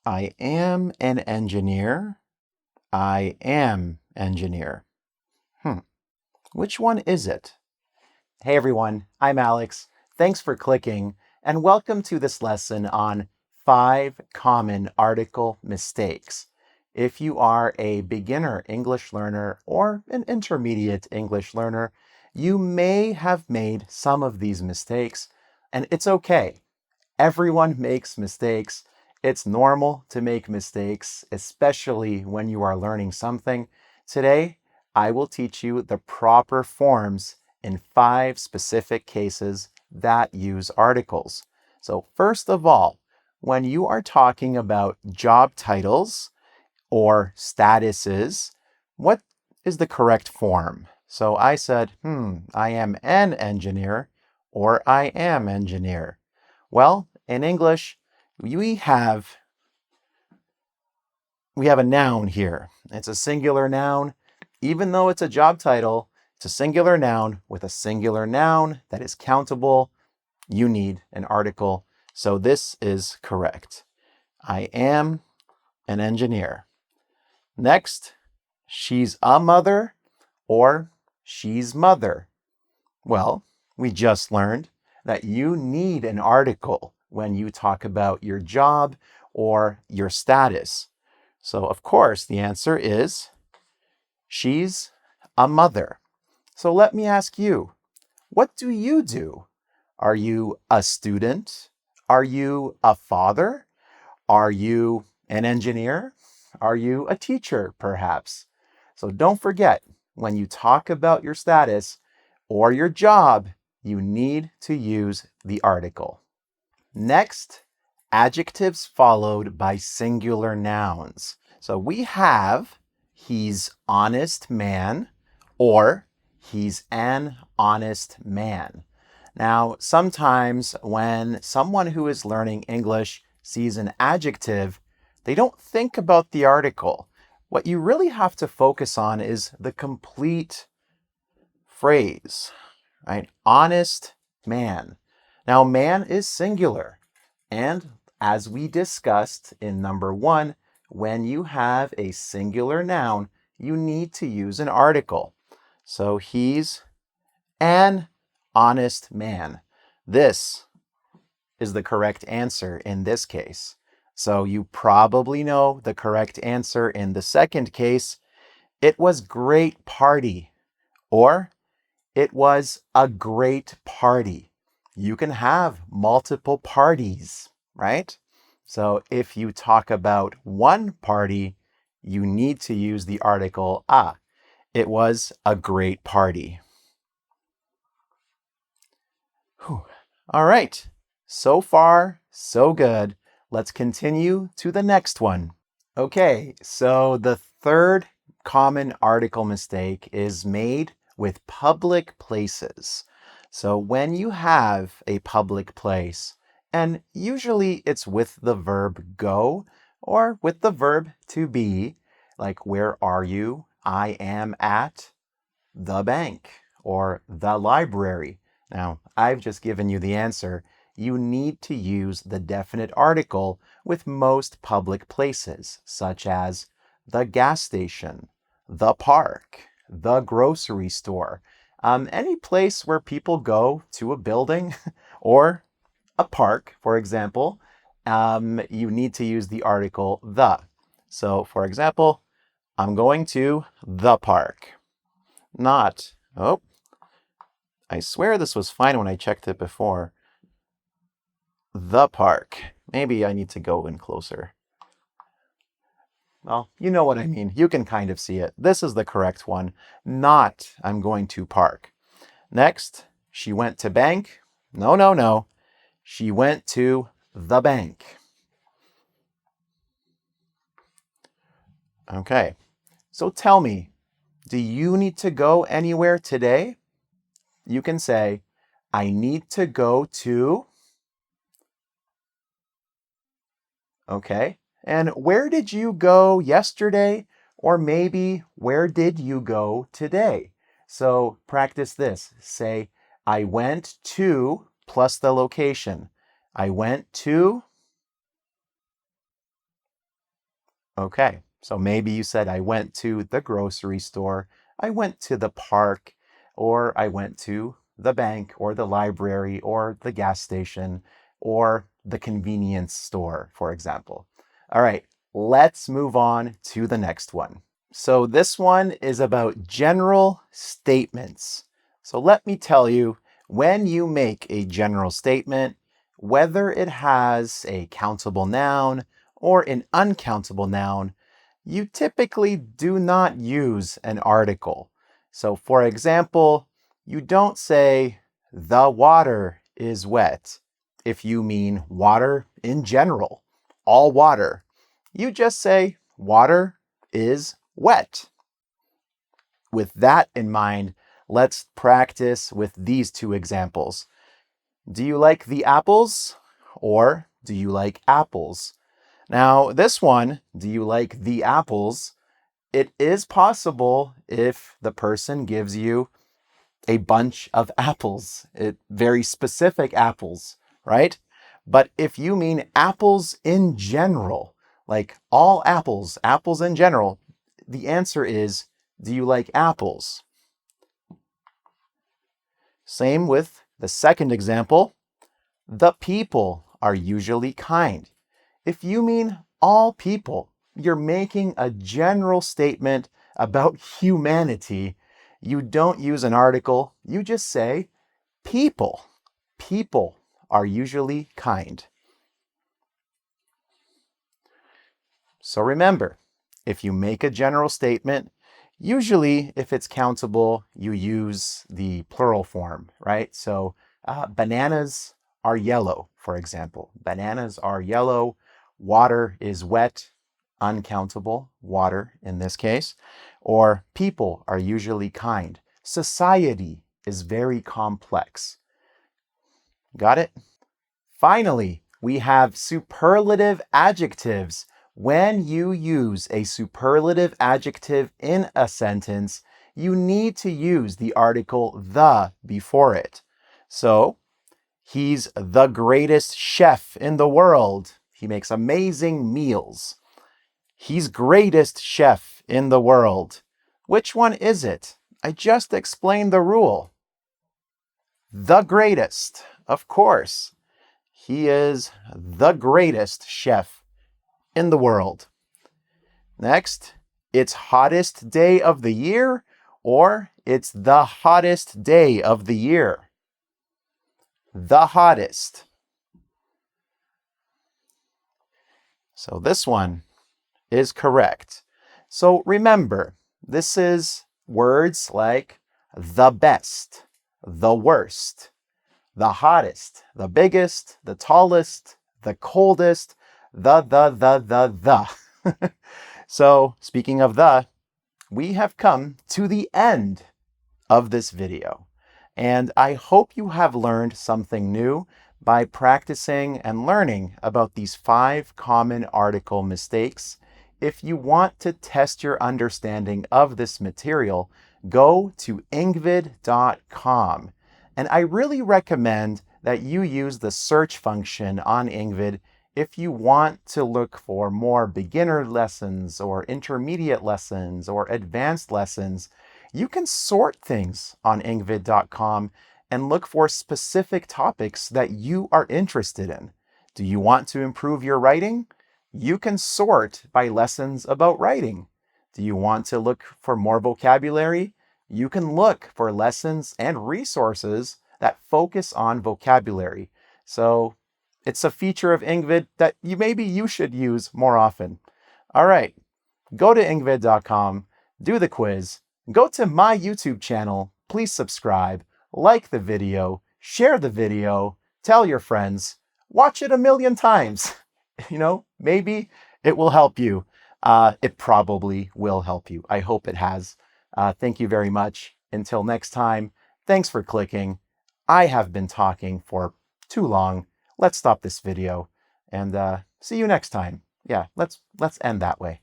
I am an engineer. I am engineer. Which one is it? Hey everyone, I'm Alex. Thanks for clicking and welcome to this lesson on 5 common article mistakes. If you are a beginner English learner or an intermediate English learner, you may have made some of these mistakes, and it's okay. Everyone makes mistakes. It's normal to make mistakes, especially when you are learning something. Today, I will teach you the proper forms in 5 specific cases that use articles. So first of all, when you are talking about job titles or statuses, what is the correct form? So I said, I am an engineer or I am engineer. Well, in English, we have a noun here. It's a singular noun. Even though it's a job title, it's a singular noun with a singular noun that is countable. You need an article. So this is correct. I am an engineer. Next, she's a mother or she's mother. Well, we just learned that you need an article when you talk about your job or your status. So, of course, the answer is she's a mother. So let me ask you, what do you do? Are you a student? Are you a father? Are you an engineer? Are you a teacher, perhaps? So don't forget, when you talk about your status or your job, you need to use the article. Next, adjectives followed by singular nouns. So we have he's honest man or he's an honest man. Now, sometimes when someone who is learning English sees an adjective, they don't think about the article. What you really have to focus on is the complete phrase, right? Honest man. Now, man is singular. And as we discussed in number 1, when you have a singular noun, you need to use an article. So he's an honest man. This is the correct answer in this case. So you probably know the correct answer in the second case. It was great party, or it was a great party. You can have multiple parties, right? So if you talk about one party, you need to use the article a. It was a great party. Whew. All right. So far, so good. Let's continue to the next one. Okay, so the third common article mistake is made with public places. So when you have a public place, and usually it's with the verb go or with the verb to be, like where are you? I am at the bank or the library. Now, I've just given you the answer. You need to use the definite article with most public places, such as the gas station, the park, the grocery store, any place where people go to a building or a park, for example, you need to use the article the. So, for example, I'm going to the park. Not, oh, I swear this was fine when I checked it before. The park. Maybe I need to go in closer. Well, you know what I mean. You can kind of see it. This is the correct one. Not, I'm going to park. Next, she went to bank. No, no, no. She went to the bank. Okay. So tell me, do you need to go anywhere today? You can say, I need to go to. Okay. And where did you go yesterday? Or maybe where did you go today? So practice this. Say, I went to plus the location. I went to. Okay, so maybe you said, I went to the grocery store, I went to the park, or I went to the bank, or the library, or the gas station, or the convenience store, for example. All right, let's move on to the next one. So this one is about general statements. So let me tell you, when you make a general statement, whether it has a countable noun or an uncountable noun, you typically do not use an article. So for example, you don't say, the water is wet, if you mean water in general, all water. You just say, water is wet. With that in mind, let's practice with these two examples. Do you like the apples? Or do you like apples? Now, this one, do you like the apples? It is possible if the person gives you a bunch of apples, very specific apples, right? But if you mean apples in general, like all apples, apples in general, the answer is, do you like apples? Same with the second example. The people are usually kind. If you mean all people, you're making a general statement about humanity. You don't use an article, you just say people. People are usually kind. So remember, if you make a general statement, usually if it's countable, you use the plural form, right? So bananas are yellow, for example. Bananas are yellow. Water is wet, uncountable, water in this case. Or people are usually kind. Society is very complex. Got it? Finally, we have superlative adjectives. When you use a superlative adjective in a sentence, you need to use the article the before it. So, he's the greatest chef in the world. He makes amazing meals. He's greatest chef in the world. Which one is it? I just explained the rule. The greatest, of course. He is the greatest chef in the world. Next, it's hottest day of the year, or it's the hottest day of the year. The hottest. So this one is correct. So remember, this is words like the best, the worst, the hottest, the biggest, the tallest, the coldest, the. So speaking of the, we have come to the end of this video. And I hope you have learned something new by practicing and learning about these 5 common article mistakes. If you want to test your understanding of this material, go to engvid.com. And I really recommend that you use the search function on Engvid if you want to look for more beginner lessons or intermediate lessons or advanced lessons. You can sort things on engvid.com and look for specific topics that you are interested in. Do you want to improve your writing? You can sort by lessons about writing. Do you want to look for more vocabulary? You can look for lessons and resources that focus on vocabulary. So it's a feature of Engvid that maybe you should use more often. All right, go to engvid.com, do the quiz, go to my YouTube channel, please subscribe, like the video, share the video, tell your friends, watch it a million times. Maybe it will help you. It probably will help you. I hope it has. Thank you very much. Until next time, thanks for clicking. I have been talking for too long. Let's stop this video and see you next time. Yeah, let's end that way.